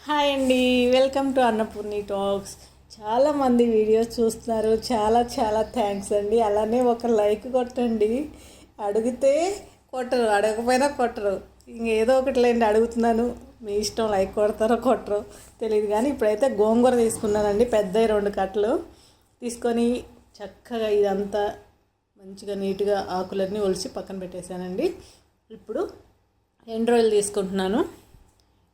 Hi అండి, welcome to Annapurni talks. చాలామంది videos చూస్తున్నారు, చాలా చాలా థ్యాంక్స్ అండి. అలానే ఒక లైక్ కొట్టండి. అడిగితే కొట్టరు, అడగకపోయినా కొట్టరు. ఇంకేదో ఒకటి లేండి, అడుగుతున్నాను, మీ ఇష్టం. లైక్ కొడతారో కొట్టరో తెలియదు, కానీ ఇప్పుడైతే గోంగూర తీసుకున్నానండి. పెద్ద 2 కట్టలు తీసుకొని చక్కగా ఇదంతా మంచిగా నీట్గా ఆకులన్నీ ఒలిచి పక్కన పెట్టేశానండి. ఇప్పుడు ఎండు రొయ్యలు తీసుకుంటున్నాను.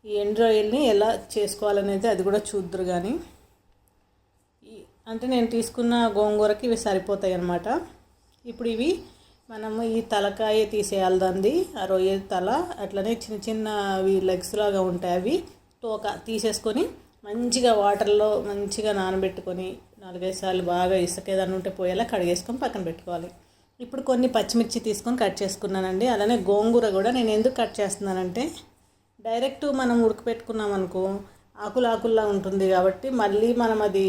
ఈ ఎండు రొయ్యల్ని ఎలా చేసుకోవాలనేది అది కూడా చూద్దరు. కానీ అంటే నేను తీసుకున్న గోంగూరకి ఇవి సరిపోతాయి అన్నమాట. ఇప్పుడు ఇవి మనము ఈ తలకాయ తీసేయాలి, దాన్ని ఆ రొయ్య తల అట్లనే చిన్న చిన్నవి లెగ్స్ లాగా ఉంటాయి, అవి తోక తీసేసుకొని మంచిగా వాటర్లో మంచిగా నానబెట్టుకొని 4-5 సార్లు బాగా ఇసుక ఏదైనా ఉంటే పోయేలా కడిగేసుకొని పక్కన పెట్టుకోవాలి. ఇప్పుడు కొన్ని పచ్చిమిర్చి తీసుకొని కట్ చేసుకున్నానండి. అలానే గోంగూర కూడా నేను ఎందుకు కట్ చేస్తున్నానంటే, డైరెక్ట్ మనం ఉడకపెట్టుకున్నాం అనుకో ఆకుల్లా ఉంటుంది, కాబట్టి మళ్ళీ మనం అది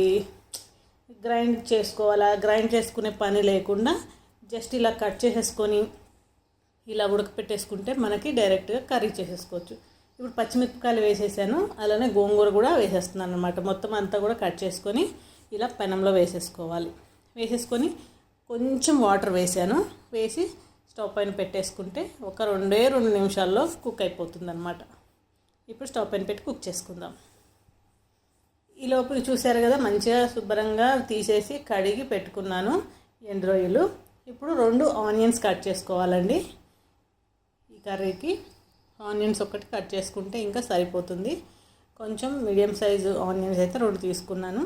గ్రైండ్ చేసుకోవాలా, గ్రైండ్ చేసుకునే పని లేకుండా జస్ట్ ఇలా కట్ చేసేసుకొని ఇలా ఉడకపెట్టేసుకుంటే మనకి డైరెక్ట్గా కర్రీ చేసేసుకోవచ్చు. ఇప్పుడు పచ్చిమిరపకాయలు వేసేసాను, అలానే గోంగూర కూడా వేసేస్తున్నాను అనమాట. మొత్తం అంతా కూడా కట్ చేసుకొని ఇలా పెనంలో వేసేసుకోవాలి. వేసేసుకొని కొంచెం వాటర్ వేసాను, వేసి స్టవ్ పైన పెట్టేసుకుంటే ఒక 2 నిమిషాల్లో కుక్ అయిపోతుంది అనమాట. ఇప్పుడు స్టవ్ పైన పెట్టి కుక్ చేసుకుందాం. ఈ లోపల చూసారు కదా, మంచిగా శుభ్రంగా తీసేసి కడిగి పెట్టుకున్నాను ఎండు రొయ్యలు. ఇప్పుడు 2 ఆనియన్స్ కట్ చేసుకోవాలండి. ఈ కర్రీకి ఆనియన్స్ ఒకటి కట్ చేసుకుంటే ఇంకా సరిపోతుంది. కొంచెం మీడియం సైజు ఆనియన్స్ అయితే 2 తీసుకున్నాను.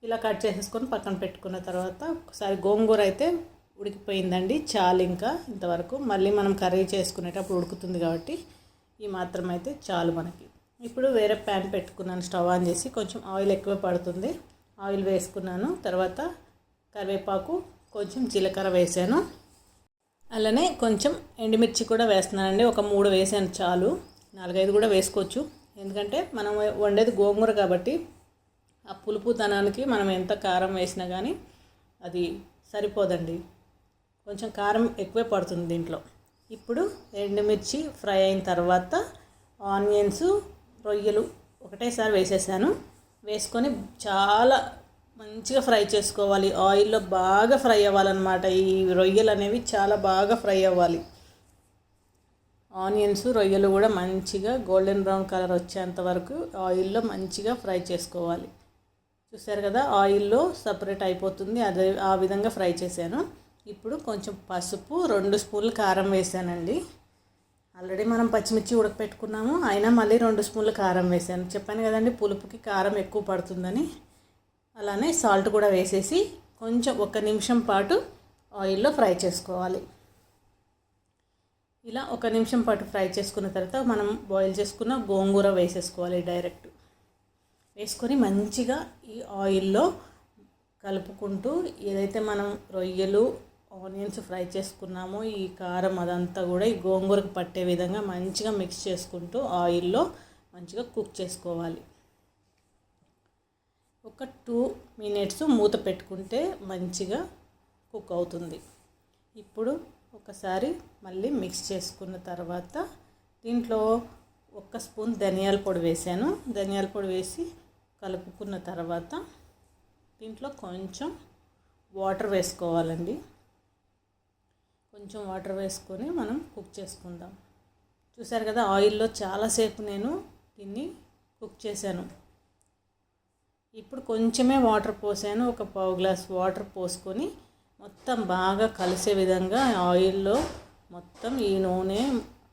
ఇలా కట్ చేసేసుకొని పక్కన పెట్టుకున్న తర్వాత ఒకసారి గోంగూర అయితే ఉడికిపోయిందండి, చాలు. ఇంకా ఇంతవరకు మళ్ళీ మనం కర్రీ చేసుకునేటప్పుడు ఉడుకుతుంది కాబట్టి ఈ మాత్రం అయితే చాలు మనకి. ఇప్పుడు వేరే ప్యాన్ పెట్టుకున్నాను, స్టవ్ ఆన్ చేసి. కొంచెం ఆయిల్ ఎక్కువ పడుతుంది, ఆయిల్ వేసుకున్నాను. తర్వాత కరివేపాకు, కొంచెం జీలకర్ర వేసాను. అలానే కొంచెం ఎండుమిర్చి కూడా వేస్తున్నానండి. ఒక 3 వేసాను చాలు, 4-5 కూడా వేసుకోవచ్చు. ఎందుకంటే మనం వండేది గోంగూర కాబట్టి ఆ పులుపుతనానికి మనం ఎంత కారం వేసినా కానీ అది సరిపోదండి, కొంచెం కారం ఎక్కువే పడుతుంది దీంట్లో. ఇప్పుడు ఎండుమిర్చి ఫ్రై అయిన తర్వాత ఆనియన్స్, రొయ్యలు ఒకటేసారి వేసేసాను. వేసుకొని చాలా మంచిగా ఫ్రై చేసుకోవాలి, ఆయిల్లో బాగా ఫ్రై అవ్వాలన్నమాట. ఈ రొయ్యలు అనేవి చాలా బాగా ఫ్రై అవ్వాలి. ఆనియన్స్, రొయ్యలు కూడా మంచిగా గోల్డెన్ బ్రౌన్ కలర్ వచ్చేంత వరకు ఆయిల్లో మంచిగా ఫ్రై చేసుకోవాలి. చూసారు కదా, ఆయిల్లో సపరేట్ అయిపోతుంది, అదే ఆ విధంగా ఫ్రై చేశాను. ఇప్పుడు కొంచెం పసుపు, 2 స్పూన్లు కారం వేసానండి. ఆల్రెడీ మనం పచ్చిమిర్చి ఉడకపెట్టుకున్నాము, అయినా మళ్ళీ 2 స్పూన్లు కారం వేసాను. చెప్పాను కదండి, పులుపుకి కారం ఎక్కువ పడుతుందని. అలానే సాల్ట్ కూడా వేసేసి కొంచెం 1 నిమిషం పాటు ఆయిల్లో ఫ్రై చేసుకోవాలి. ఇలా 1 నిమిషం పాటు ఫ్రై చేసుకున్న తర్వాత మనం బాయిల్ చేసుకున్న గోంగూర వేసేసుకోవాలి. డైరెక్ట్ వేసుకొని మంచిగా ఈ ఆయిల్లో కలుపుకుంటూ ఏదైతే మనం రొయ్యలు, ఆనియన్స్ ఫ్రై చేసుకున్నామో ఈ కారం అదంతా కూడా ఈ గోంగూరకు పట్టే విధంగా మంచిగా మిక్స్ చేసుకుంటూ ఆయిల్లో మంచిగా కుక్ చేసుకోవాలి. ఒక 2 మినిట్స్ మూత పెట్టుకుంటే మంచిగా కుక్ అవుతుంది. ఇప్పుడు ఒకసారి మళ్ళీ మిక్స్ చేసుకున్న తర్వాత దీంట్లో 1 స్పూన్ ధనియాల పొడి వేసాను. ధనియాల పొడి వేసి కలుపుకున్న తర్వాత దీంట్లో కొంచెం వాటర్ వేసుకోవాలండి. కొంచెం వాటర్ వేసుకొని మనం కుక్ చేసుకుందాం. చూసారు కదా, ఆయిల్లో చాలాసేపు నేను దీన్ని కుక్ చేశాను. ఇప్పుడు కొంచెమే వాటర్ పోసాను, ఒక పావు గ్లాస్ వాటర్ పోసుకొని మొత్తం బాగా కలిసే విధంగా ఆయిల్లో మొత్తం ఈ నూనె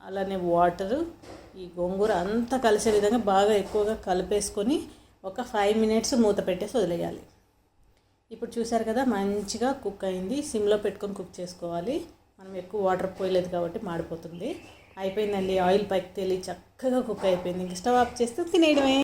అలానే వాటరు ఈ గోంగూర అంతా కలిసే విధంగా బాగా ఎక్కువగా కలిపేసుకొని ఒక 5 మినిట్స్ మూత పెట్టేసి వదిలేయాలి. ఇప్పుడు చూసారు కదా, మంచిగా కుక్ అయింది. సిమ్లో పెట్టుకొని కుక్ చేసుకోవాలి, మనం ఎక్కువ వాటర్ పోయలేదు కాబట్టి మాడిపోతుంది. అయిపోయిందండి, ఆయిల్ పైకి తేలి చక్కగా కుక్ అయిపోయింది. ఇంక స్టవ్ ఆఫ్ చేస్తే తినేయడమే.